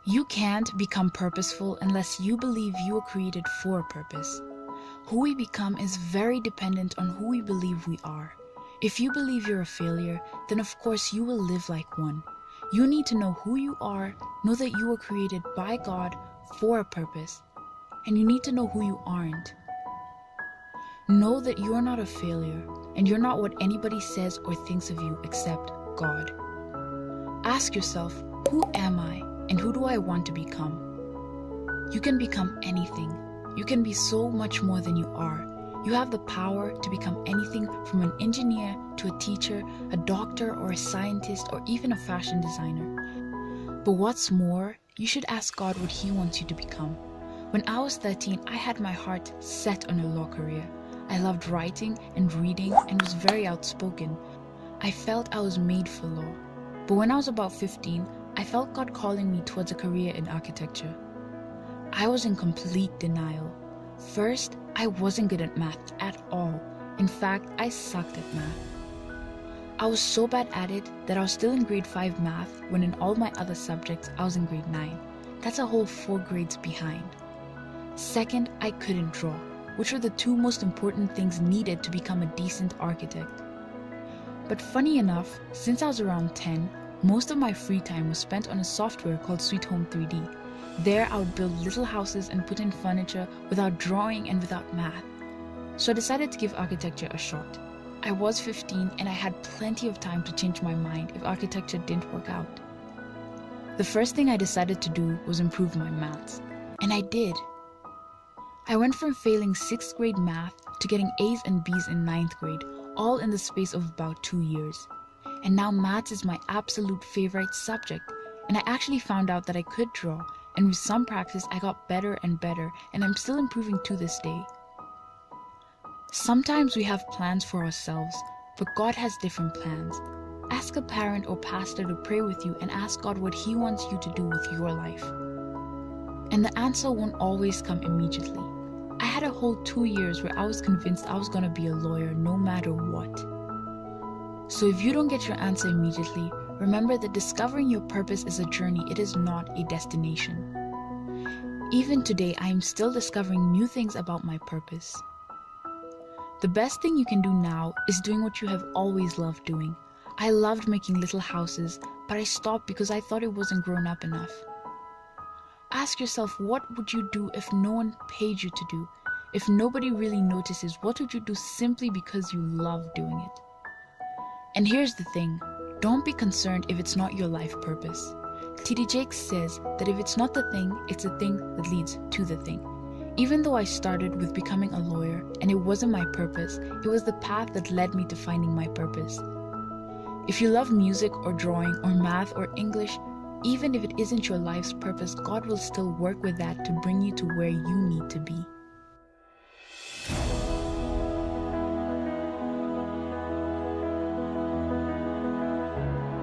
You can't become purposeful unless you believe you were created for a purpose. Who we become is very dependent on who we believe we are. If you believe you're a failure, then of course you will live like one. You need to know who you are, know that you were created by God for a purpose, and you need to know who you aren't. Know that you are not a failure, and you're not what anybody says or thinks of you except God. Ask yourself, who am I, and who do I want to become? You can become anything. You can be so much more than you are. You have the power to become anything from an engineer to a teacher, a doctor or a scientist, or even a fashion designer. But what's more, you should ask God what He wants you to become. When I was 13, I had my heart set on a law career. I loved writing and reading and was very outspoken. I felt I was made for law. But when I was about 15, I felt God calling me towards a career in architecture. I was in complete denial. First, I wasn't good at math at all. In fact, I sucked at math. I was so bad at it that I was still in grade 5 math when in all my other subjects I was in grade 9. That's a whole 4 grades behind. Second, I couldn't draw, which were the 2 most important things needed to become a decent architect. But funny enough, since I was around 10, most of my free time was spent on a software called Sweet Home 3D. There I would build little houses and put in furniture without drawing and without math. So I decided to give architecture a shot. I was 15 and I had plenty of time to change my mind if architecture didn't work out. The first thing I decided to do was improve my maths. And I did. I went from failing 6th grade math to getting A's and B's in 9th grade, all in the space of about 2 years. And now maths is my absolute favorite subject, and I actually found out that I could draw, and with some practice I got better and better, and I'm still improving to this day. Sometimes we have plans for ourselves, but God has different plans. Ask a parent or pastor to pray with you and ask God what He wants you to do with your life. And the answer won't always come immediately. I had a whole 2 years where I was convinced I was going to be a lawyer no matter what. So if you don't get your answer immediately, remember that discovering your purpose is a journey, it is not a destination. Even today, I am still discovering new things about my purpose. The best thing you can do now is doing what you have always loved doing. I loved making little houses, but I stopped because I thought it wasn't grown up enough. Ask yourself, what would you do if no one paid you to do? If nobody really notices, what would you do simply because you love doing it? And here's the thing, don't be concerned if it's not your life purpose. T.D. Jakes says that if it's not the thing, it's the thing that leads to the thing. Even though I started with becoming a lawyer and it wasn't my purpose, it was the path that led me to finding my purpose. If you love music or drawing or math or English, even if it isn't your life's purpose, God will still work with that to bring you to where you need to be.